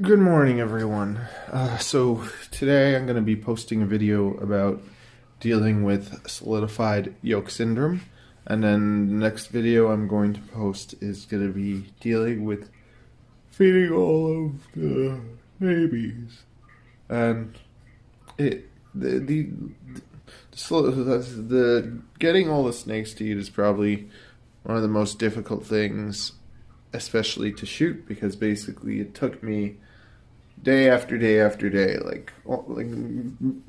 Good morning, everyone. So today I'm going to be posting a video about dealing with solidified yolk syndrome, and then the next video I'm going to post is going to be dealing with feeding all of the babies. And the getting all the snakes to eat is probably one of the most difficult things, especially to shoot, because basically it took me day after day after day, like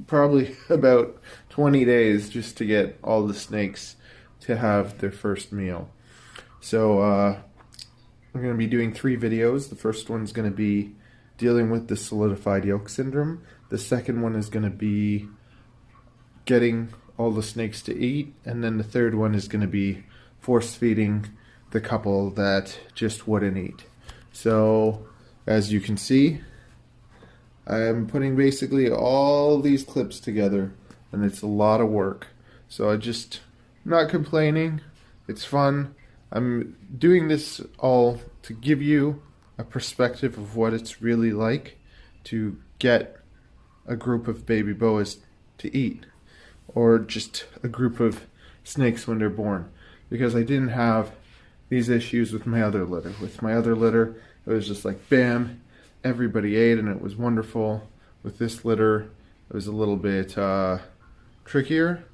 probably about 20 days just to get all the snakes to have their first meal. So I'm going to be doing 3 videos. The first one's going to be dealing with the solidified yolk syndrome. The second one is going to be getting all the snakes to eat, and then the third one is going to be force feeding the couple that just wouldn't eat. So as you can see, I'm putting basically all these clips together, and it's a lot of work. So I'm not complaining. It's fun. I'm doing this all to give you a perspective of what it's really like to get a group of baby boas to eat, or just a group of snakes when they're born. Because I didn't have these issues with my other litter. With my other litter, it was just like bam, everybody ate and it was wonderful. With this litter, it was a little bit trickier,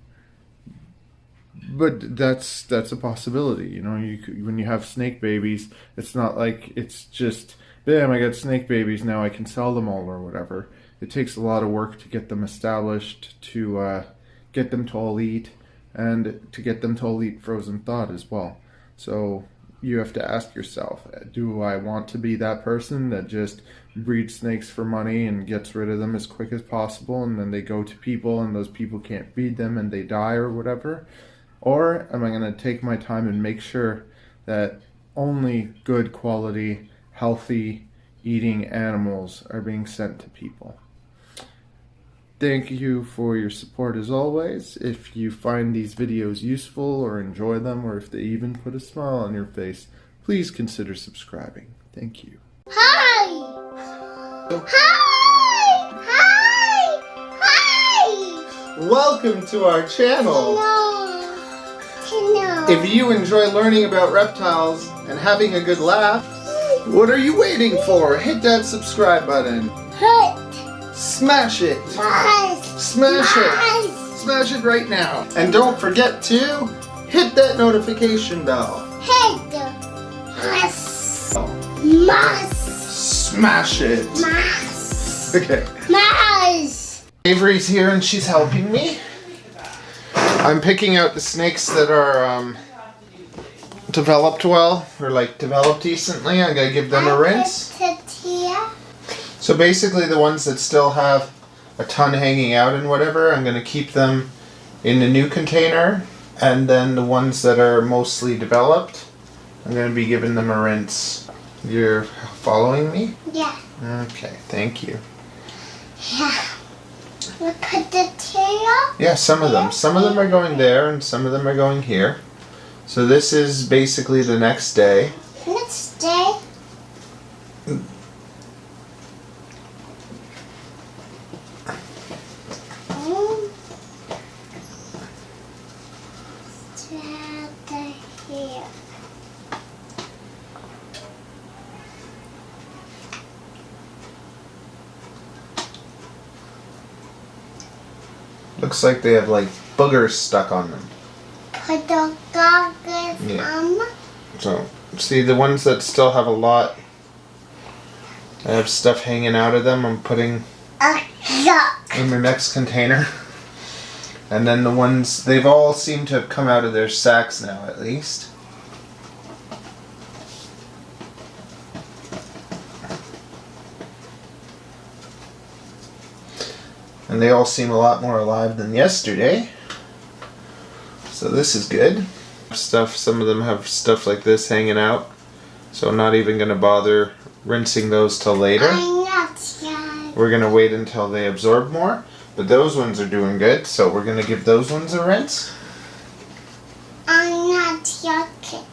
but that's a possibility. You know, when you have snake babies, it's not like it's just bam, I got snake babies, now I can sell them all or whatever. It takes a lot of work to get them established, to get them to all eat, and to get them to all eat frozen thawed as well. So you have to ask yourself, do I want to be that person that just breeds snakes for money and gets rid of them as quick as possible, and then they go to people and those people can't feed them and they die or whatever? Or am I going to take my time and make sure that only good quality, healthy eating animals are being sent to people? Thank you for your support as always. If you find these videos useful or enjoy them, or if they even put a smile on your face, please consider subscribing. Thank you. Hi! Hi! Hi! Hi! Welcome to our channel. Hello. If you enjoy learning about reptiles and having a good laugh, what are you waiting for? Hit that subscribe button. Hit. Smash it. Nice. Smash it. Smash it right now. And don't forget to hit that notification bell. Hit. Mas. Mas. Smash it. Mas. Okay. Mas. Avery's here and she's helping me. I'm picking out the snakes that are developed well, or like developed decently. I'm going to give them a rinse. So basically the ones that still have a ton hanging out and whatever, I'm going to keep them in the new container, and then the ones that are mostly developed, I'm going to be giving them a rinse. You're following me? Yeah. Okay, thank you. Yeah. We put the tail? Yeah, some of them. Some of them are going there and some of them are going here. So this is basically the next day. Next day? Here. Looks like they have like boogers stuck on them. Put the goggles on. So, see the ones that still have a lot, I have stuff hanging out of them, I'm putting in the next container. And then the ones, they've all seemed to have come out of their sacks now at least. And they all seem a lot more alive than yesterday. So this is good. Some of them have stuff like this hanging out. So I'm not even going to bother rinsing those till later. We're going to wait until they absorb more. But those ones are doing good, so we're going to give those ones a rinse. I'm not your kid.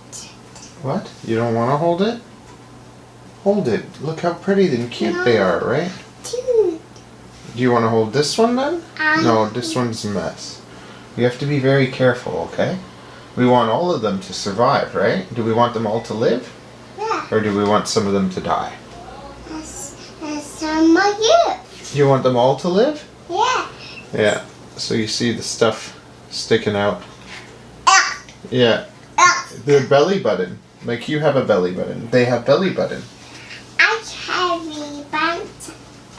What? You don't want to hold it? Hold it. Look how pretty and cute they are, right? Dude. Do you want to hold this one then? No, this one's a mess. You have to be very careful, okay? We want all of them to survive, right? Do we want them all to live? Yeah. Or do we want some of them to die? That's some of you. You want them all to live? Yeah. Yeah. So you see the stuff sticking out. Ah. Yeah. Ah. Their belly button. Like you have a belly button. They have belly button. I carry buns.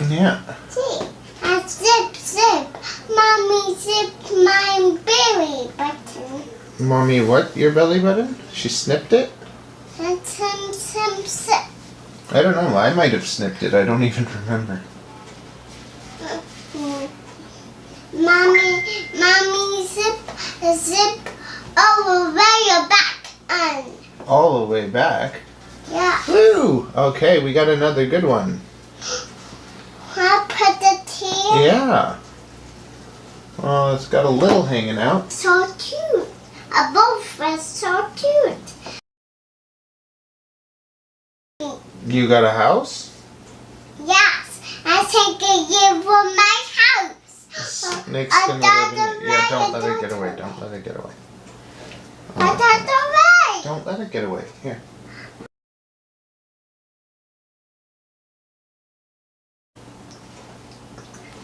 Yeah. See, I zip. Mommy zip my belly button. Mommy, what? Your belly button? She snipped it? And zip. I don't know. I might have snipped it. I don't even remember. Mommy zip over your back and All the way back? yeah. Woo! Okay, we got another good one. I put the tail. Yeah. Well, it's got a little hanging out. So cute. A both is so cute. You got a house? Yes, I take a year for my house. Snake's gonna live in it. Yeah, don't let her get away. Don't let her get away. I got the right. Don't let her get away. Here.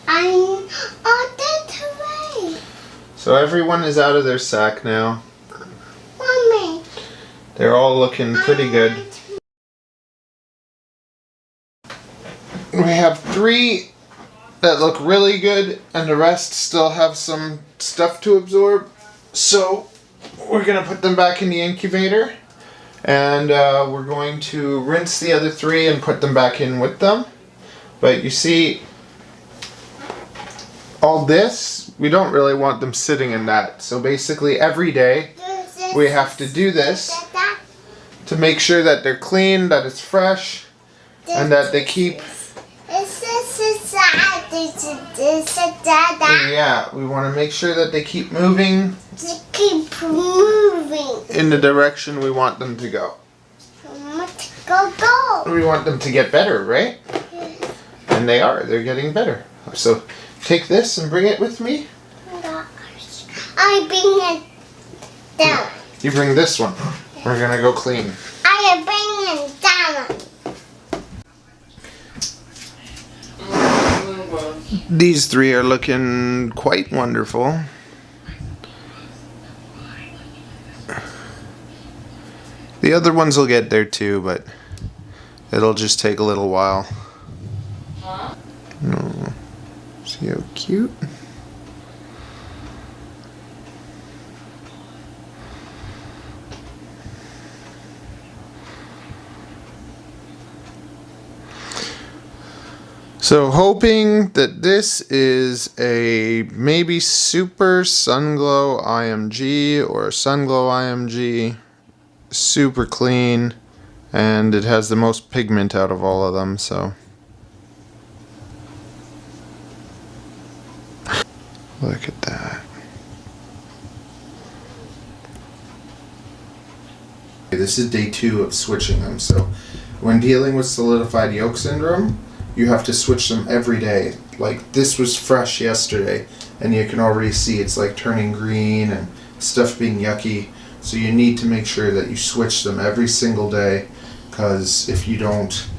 I'm on the way. So everyone is out of their sack now. Mommy. They're all looking pretty good. We have 3 that look really good, and the rest still have some stuff to absorb. So we're gonna put them back in the incubator, and we're going to rinse the other 3 and put them back in with them. But you see, all this, we don't really want them sitting in that. So basically every day we have to do this to make sure that they're clean, that it's fresh, and that they keep... Yeah, we want to make sure that they keep moving in the direction we want them to go. Go. We want them to get better, right? And they are. They're getting better. So take this and bring it with me. I bring it down. You bring this one. We're going to go clean. I bring it down. These 3 are looking quite wonderful. The other ones will get there too, but it'll just take a little while. Oh, see how cute? So hoping that this is a maybe Super Sunglow IMG or Sunglow IMG, super clean, and it has the most pigment out of all of them, so. Look at that. This is day 2 of switching them, so when dealing with Solidified Yolk Syndrome, you have to switch them every day. Like this was fresh yesterday, and you can already see it's like turning green and stuff being yucky. So you need to make sure that you switch them every single day, because if you don't,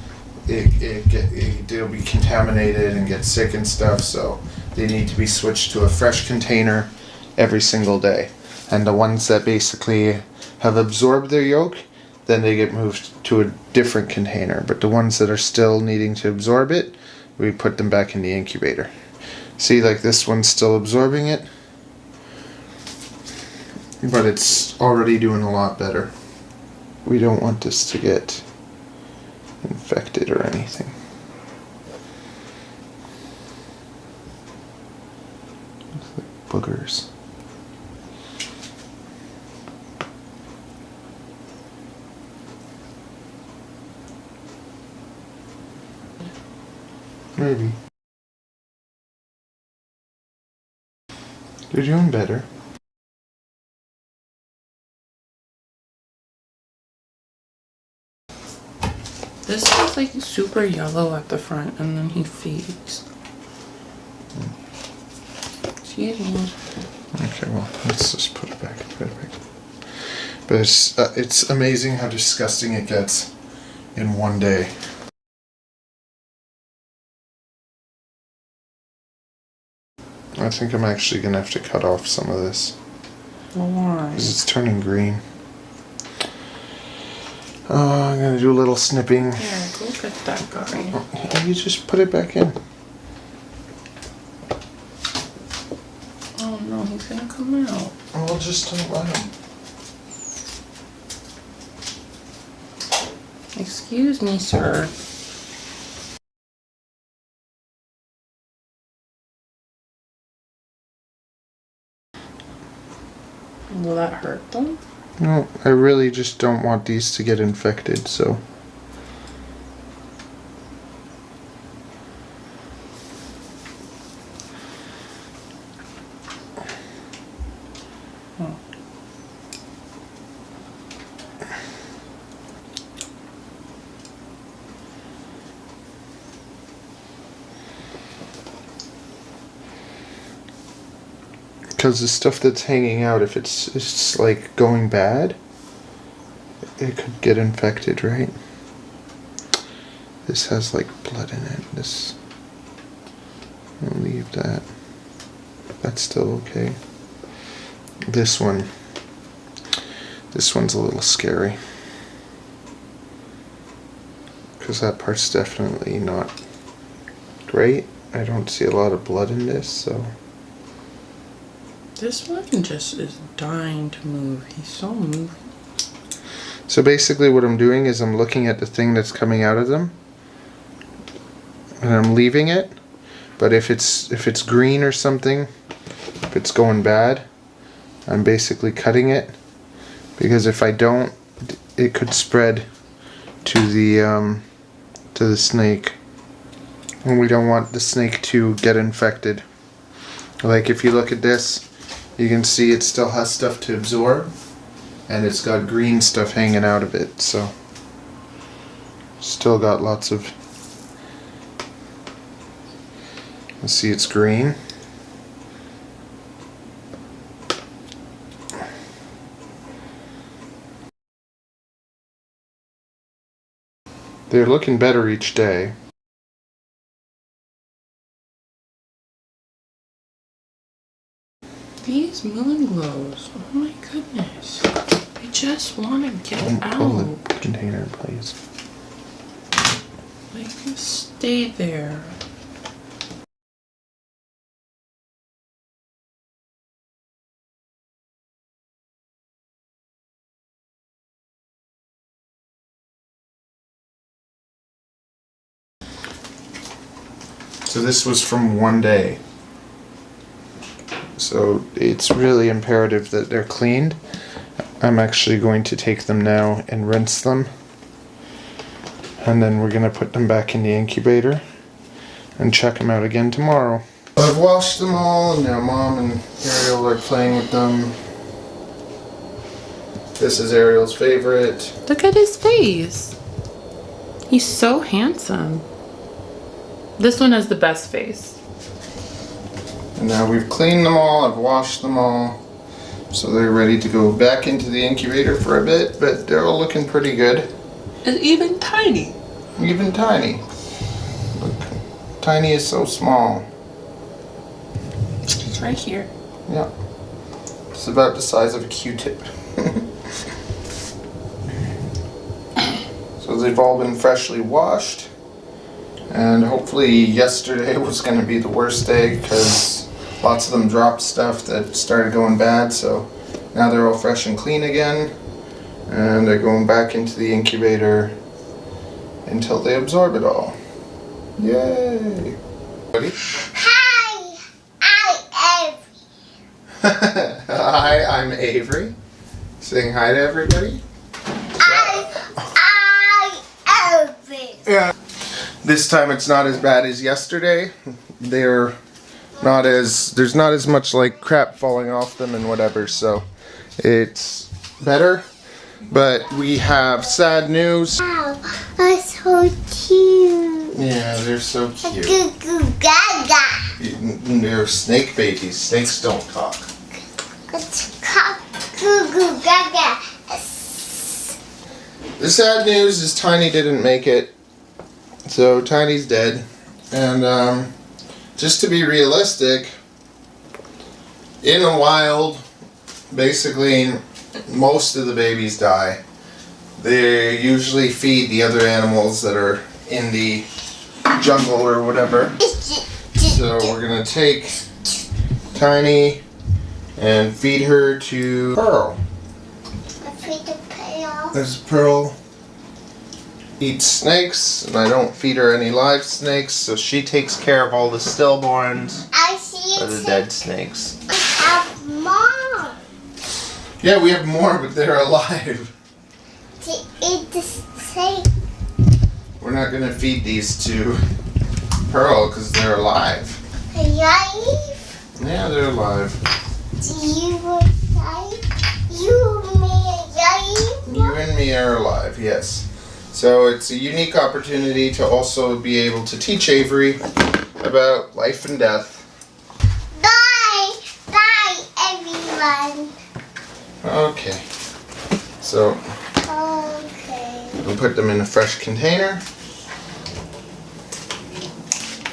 they'll be contaminated and get sick and stuff. So they need to be switched to a fresh container every single day. And the ones that basically have absorbed their yolk, then they get moved to a different container. But the ones that are still needing to absorb it, we put them back in the incubator. See, like this one's still absorbing it, but it's already doing a lot better. We don't want this to get infected or anything. Looks like boogers. Maybe. You're doing better. This was like super yellow at the front and then he fades. Excuse me. Okay, well, let's just put it back. But it's amazing how disgusting it gets in one day. I think I'm actually gonna have to cut off some of this. Why? Because it's turning green. I'm gonna do a little snipping. Here, go get that guy. You just put it back in. Oh no, he's gonna come out. Well, just don't let him. Excuse me, sir. Will that hurt them? No, I really just don't want these to get infected, so. Because the stuff that's hanging out, if it's like going bad, it could get infected, right? This has like blood in it. This, I'll leave that. That's still okay. This one's a little scary. Because that part's definitely not great. I don't see a lot of blood in this, so. This one just is dying to move. He's so moving. So basically what I'm doing is I'm looking at the thing that's coming out of them. And I'm leaving it. But if it's green or something, if it's going bad, I'm basically cutting it. Because if I don't, it could spread to the snake. And we don't want the snake to get infected. Like if you look at this, you can see it still has stuff to absorb, and it's got green stuff hanging out of it, so still got lots of, let's see, it's green. They're looking better each day. These moon glows. Oh my goodness. I just want to get out. Pull the container, please. Like, just stay there. So this was from one day. So it's really imperative that they're cleaned. I'm actually going to take them now and rinse them. And then we're going to put them back in the incubator and check them out again tomorrow. I've washed them all, and now Mom and Ariel are playing with them. This is Ariel's favorite. Look at his face. He's so handsome. This one has the best face. And now we've cleaned them all, I've washed them all. So they're ready to go back into the incubator for a bit, but they're all looking pretty good. And even tiny. Even tiny. Look, tiny is so small. It's right here. Yeah. It's about the size of a Q-tip. So they've all been freshly washed. And hopefully yesterday was going to be the worst day because lots of them dropped stuff that started going bad. So now they're all fresh and clean again. And they're going back into the incubator until they absorb it all. Yay! Ready? Hi, I'm Avery. Hi, I'm Avery. Saying hi to everybody. I'm Avery. Yeah. This time it's not as bad as yesterday. There's not as much like crap falling off them and whatever, so it's better. But we have sad news. Wow, I so cute. Yeah, they're so cute. Goo goo gaga. They're snake babies. Snakes don't talk. It's called goo goo gaga. The sad news is Tiny didn't make it. So Tiny's dead. And just to be realistic, in the wild, basically most of the babies die. They usually feed the other animals that are in the jungle or whatever. So we're gonna take Tiny and feed her to Pearl. There's Pearl eats snakes, and I don't feed her any live snakes, so she takes care of all the stillborns or the dead snakes. I have more. Yeah, we have more, but they're alive. To eat the snake. We're not gonna feed these to Pearl because they're alive. Alive? Yeah, they're alive. Do you alive? You me alive? You and me are alive, yes. So it's a unique opportunity to also be able to teach Avery about life and death. Bye! Bye, everyone. Okay. So Okay. we'll put them in a fresh container.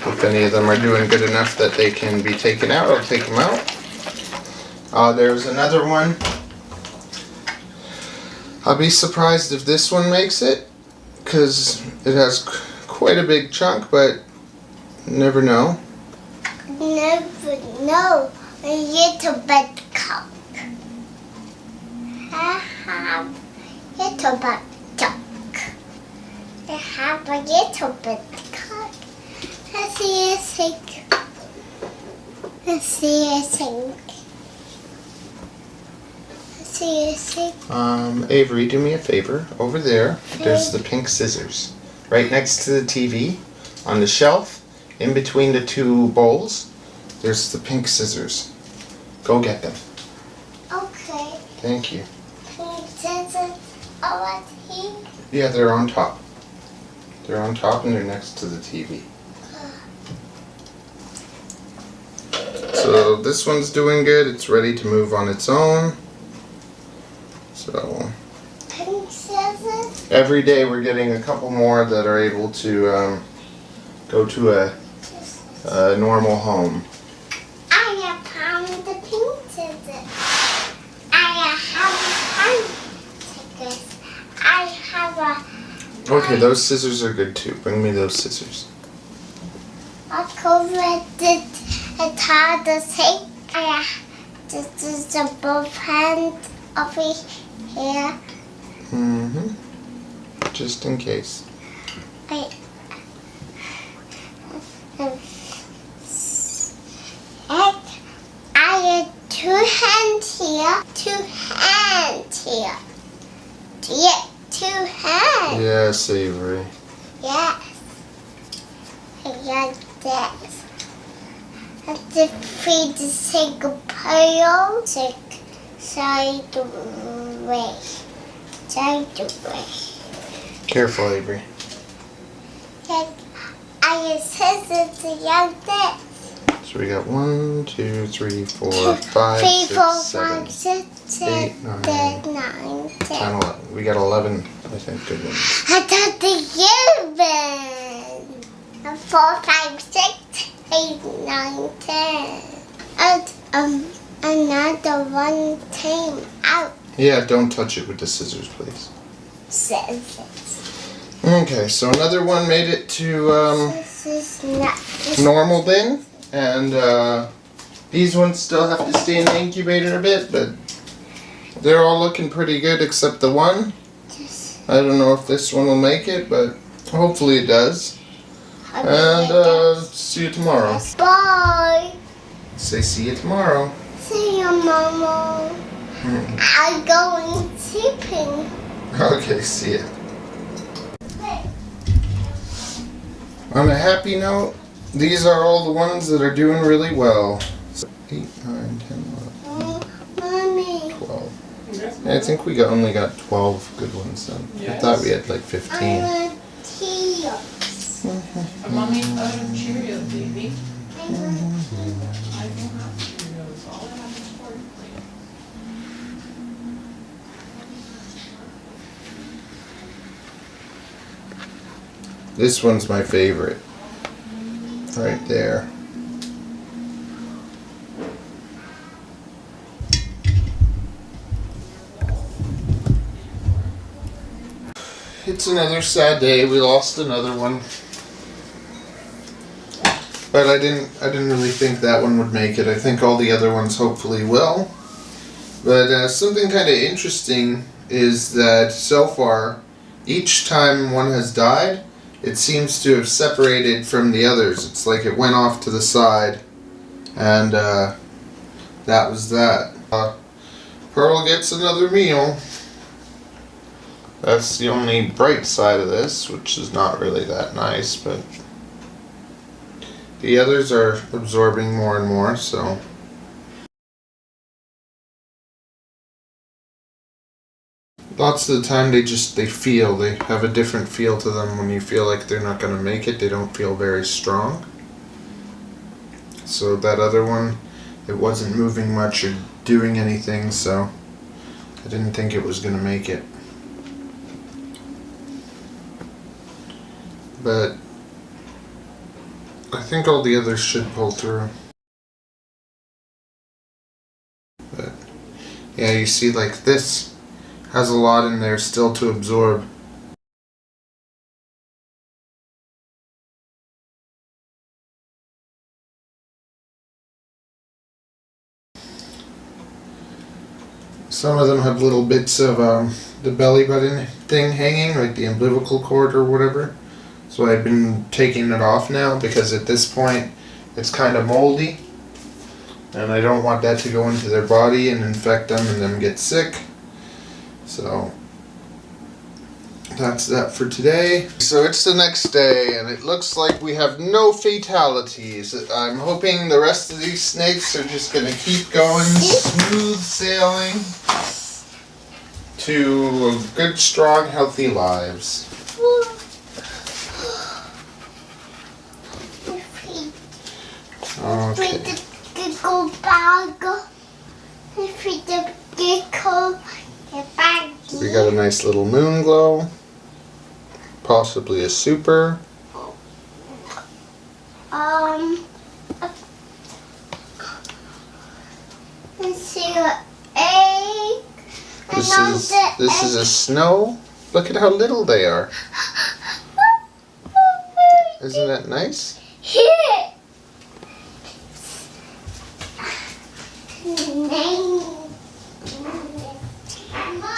If any of them are doing good enough that they can be taken out, I'll take them out. There's another one. I'll be surprised if this one makes it, because it has quite a big chunk, but never know. Never know. A little bit cup. I have little bit chunk. I have a little bit cup. Let's see a sink. Let's see a sink. Let's see a sink. Avery, do me a favor. Over there, there's the pink scissors. Right next to the TV, on the shelf, in between the two bowls, there's the pink scissors. Go get them. Okay. Thank you. Princesses over here. Yeah, they're on top. They're on top and they're next to the TV. So this one's doing good. It's ready to move on its own. So Princesses. every day we're getting a couple more that are able to go to a normal home. I have found the princesses. I have a Okay, those scissors are good too. Bring me those scissors. It's hard to take. This is the both hands over here. Mm-hmm. Just in case. I have 2 hands here. 2 hands here. Yeah, 2 hands. Yes, Avery. Yes. I got this. And the feet to take a pearl. Take sideways. Sideways. Careful, Avery. I have scissors like this. So we got 1, 2, 3, 4, 5, 3, 6, 4, 7, 5, 6, 8, 7, 9, 9, 10. 10, 11. We got 11, I think, good ones. I thought the given. 4, 5, 6, 8, 9, 10. And another one came out. Yeah, don't touch it with the scissors, please. Scissors. Okay, so another one made it to This is not. normal bin, and these ones still have to stay in the incubator a bit, but they're all looking pretty good except the one. I don't know if this one will make it, but hopefully it does. And see you tomorrow. Bye. Say see you tomorrow. See you, Mama. I'm going sleeping. Okay, see ya. On a happy note, these are all the ones that are doing really well. So 8, 9, 10, 11, Mommy. 12. I think we only got 12 good ones then. I thought we had like 15. I want tea. Mommy's out of Cheerios, baby. I don't have Cheerios. All I have is cornflakes. This one's my favorite. Right there. It's another sad day. We lost another one. But I didn't really think that one would make it. I think all the other ones hopefully will. But something kind of interesting is that so far, each time one has died, it seems to have separated from the others. It's like it went off to the side, and that was that. Pearl gets another meal. That's the only bright side of this, which is not really that nice, but the others are absorbing more and more, so. Lots of the time they have a different feel to them. When you feel like they're not going to make it, they don't feel very strong. So that other one, it wasn't moving much or doing anything, so I didn't think it was going to make it. But I think all the others should pull through. But yeah, you see, like, this has a lot in there still to absorb. Some of them have little bits of the belly button thing hanging, like the umbilical cord or whatever. So I've been taking it off now because at this point it's kind of moldy. And I don't want that to go into their body and infect them and them get sick. So that's that for today. So it's the next day and it looks like we have no fatalities. I'm hoping the rest of these snakes are just going to keep going smooth sailing to good, strong, healthy lives. Okay. We got a nice little moon glow, possibly a super. Let's see an egg. This is a snow. Look at how little they are. Isn't that nice? Here.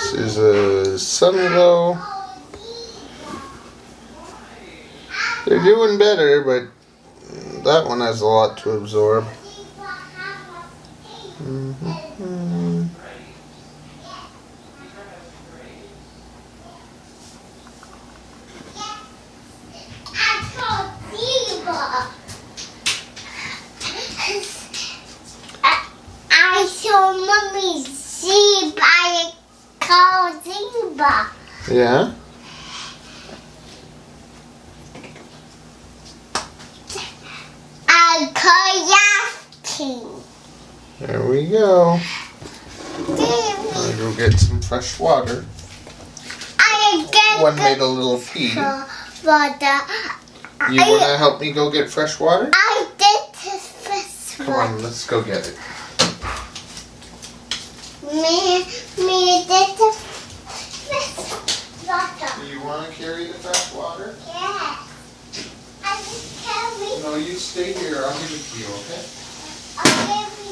This is a sun glow. They're doing better, but that one has a lot to absorb. I saw Mommy zebra called zebra. Yeah? I call yachting. There we go. I'll go get some fresh water. One made a little pee. You want to help me go get fresh water? I did this first Come on, let's go get it. Me did the first water. Do you want to carry the fresh water? Yeah. I just carry. No, you stay here. I'll give it to you, okay? I'll give me.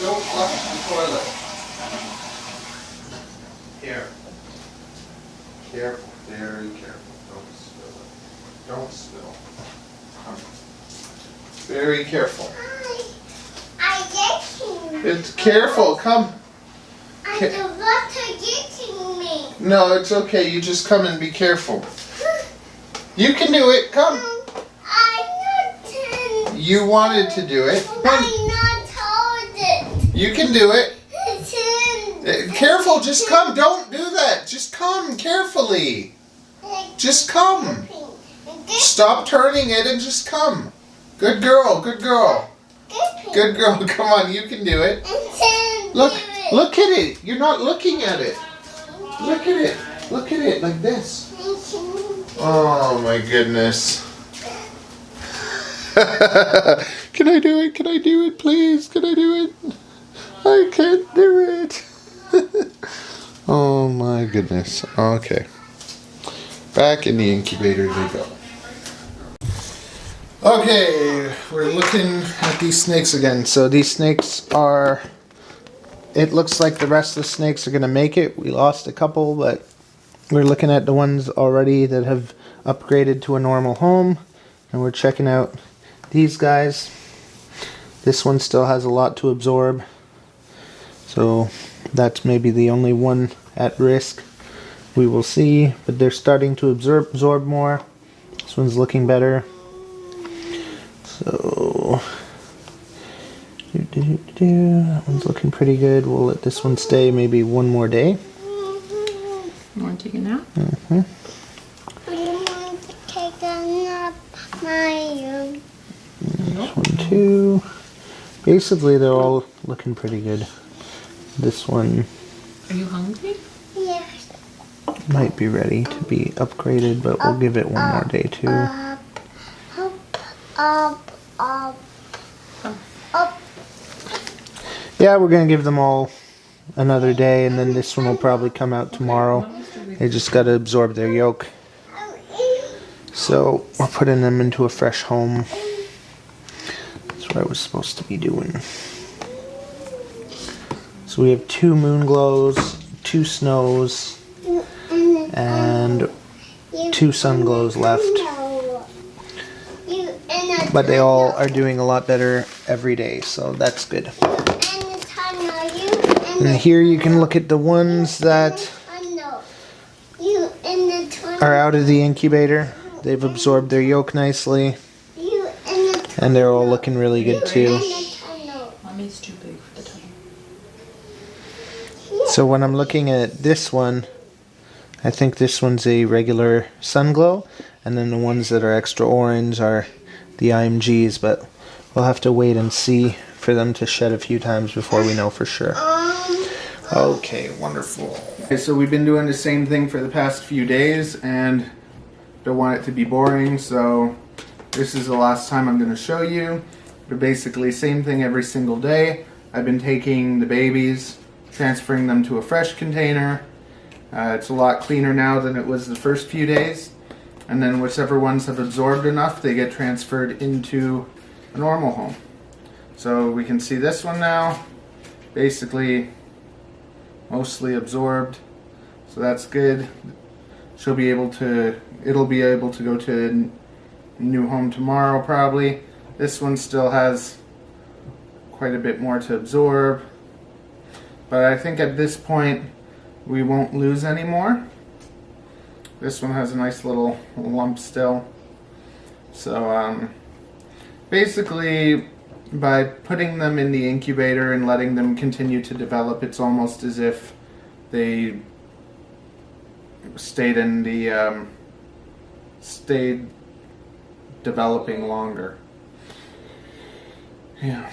Don't flush the toilet. Here. Careful, very careful. Don't spill it. Don't spill. Come. Very careful. I getting. It's careful, come. The water getting me. No, it's okay. You just come and be careful. You can do it. Come. I not. You wanted to do it. Come. I not hold it. You can do it. It's in. Careful, just come. Don't do that. Just come carefully. Just come. Stop turning it and just come. Good girl, good girl. Good girl, come on, you can do it. Look at it. You're not looking at it. Look at it. Look at it like this. Oh my goodness. Can I do it? Can I do it, please? Can I do it? I can't do it. Oh my goodness. Okay. Back in the incubator they go. Okay, we're looking at these snakes again. So these snakes are, it looks like the rest of the snakes are going to make it. We lost a couple, but we're looking at the ones already that have upgraded to a normal home. And we're checking out these guys. This one still has a lot to absorb. So that's maybe the only one at risk. We will see, but they're starting to absorb more. This one's looking better. So that one's looking pretty good. We'll let this one stay maybe one more day. You want to take a nap? We want to take a nap, my This one too. Basically, they're all looking pretty good. This one Are you hungry? Yes. might be ready to be upgraded, but we'll give it one more day too. Up. Yeah, we're gonna give them all another day, and then this one will probably come out tomorrow. They just gotta absorb their yolk. So we're putting them into a fresh home. That's what I was supposed to be doing. So we have 2 moon glows, 2 snows, and 2 sun glows left. But they all are doing a lot better every day, so that's good. And here you can look at the ones that are out of the incubator. They've absorbed their yolk nicely, and they're all looking really good too. Mommy's too big for the tunnel. So when I'm looking at this one, I think this one's a regular sun glow, and then the ones that are extra orange are the IMGs, but we'll have to wait and see for them to shed a few times before we know for sure. Okay, wonderful. Okay, so we've been doing the same thing for the past few days and don't want it to be boring, so this is the last time I'm going to show you. But basically same thing every single day. I've been taking the babies, transferring them to a fresh container. It's a lot cleaner now than it was the first few days. And then whichever ones have absorbed enough, they get transferred into a normal home. So we can see this one now, basically mostly absorbed. So that's good. It'll be able to go to a new home tomorrow probably. This one still has quite a bit more to absorb. But I think at this point we won't lose any more. This one has a nice little lump still. So basically by putting them in the incubator and letting them continue to develop, it's almost as if they stayed developing longer. Yeah.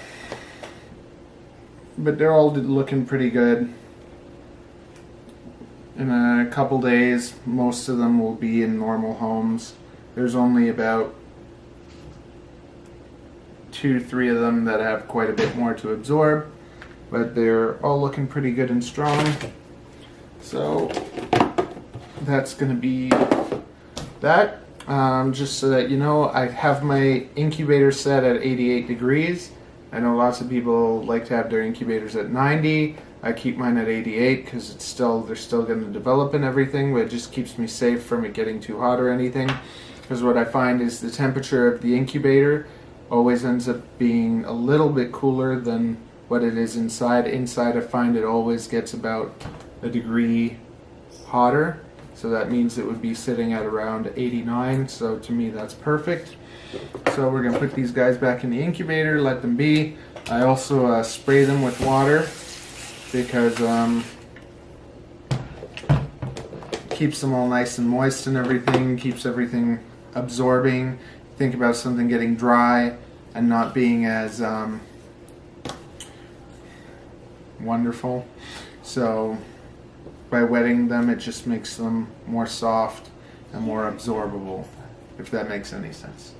But they're all looking pretty good. In a couple days, most of them will be in normal homes. There's only about 2-3 of them that have quite a bit more to absorb, but they're all looking pretty good and strong. So that's going to be that. Just so that you know, I have my incubator set at 88 degrees. I know lots of people like to have their incubators at 90. I keep mine at 88 because they're still going to develop and everything, but it just keeps me safe from it getting too hot or anything. Because what I find is the temperature of the incubator always ends up being a little bit cooler than what it is inside. Inside I find it always gets about a degree hotter. So that means it would be sitting at around 89. So to me that's perfect. So we're going to put these guys back in the incubator, let them be. I also spray them with water because keeps them all nice and moist and everything, keeps everything absorbing. Think about something getting dry and not being as wonderful. So by wetting them, it just makes them more soft and more absorbable, if that makes any sense.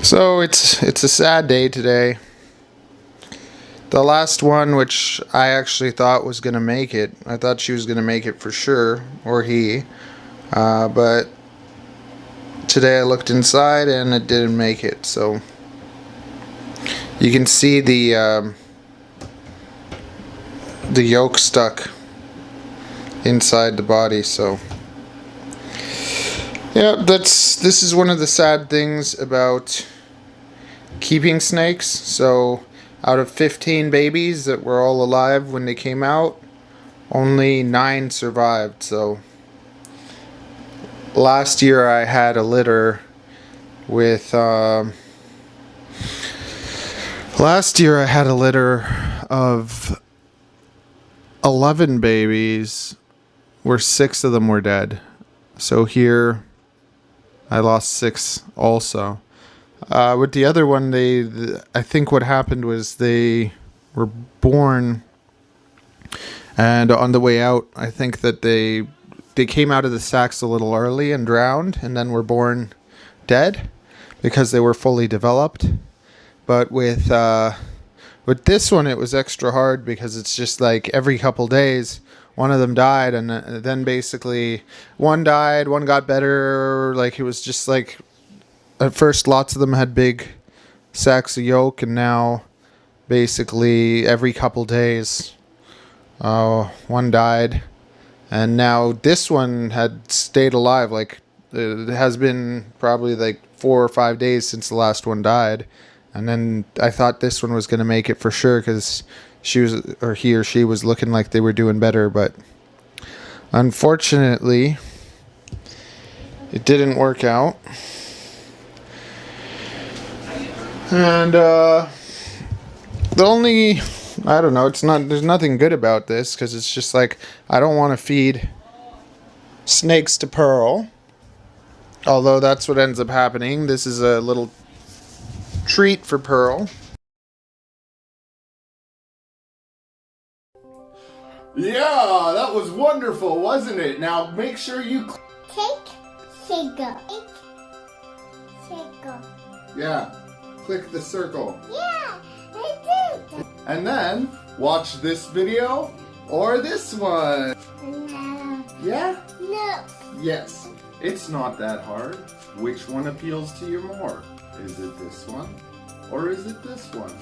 So it's a sad day today. The last one, which I actually thought was going to make it, I thought she was going to make it for sure, or he, but today I looked inside and it didn't make it. So you can see the yolk stuck inside the body. So yeah, this is one of the sad things about keeping snakes. So out of 15 babies that were all alive when they came out, only 9 survived. So last year I had a litter with of 11 babies, where 6 of them were dead. So here I lost 6 also. With the other one, I think what happened was they were born, and on the way out, I think that they came out of the sacks a little early and drowned, and then were born dead because they were fully developed. But with this one, it was extra hard because it's just like every couple days, one of them died, and then basically one died, one got better. Like, it was just like, at first lots of them had big sacks of yolk, and now basically every couple days one died. And now this one had stayed alive. Like, it has been probably like 4 or 5 days since the last one died. And then I thought this one was going to make it for sure because he or she was looking like they were doing better. But unfortunately, it didn't work out. And I don't know, there's nothing good about this, because it's just like, I don't want to feed snakes to Pearl, although that's what ends up happening. This is a little treat for Pearl. Yeah, that was wonderful, wasn't it? Now make sure you Circle. yeah, click the circle. Yeah, I did. And then watch this video or this one. No. Yeah? No. Yes. It's not that hard. Which one appeals to you more? Is it this one or is it this one?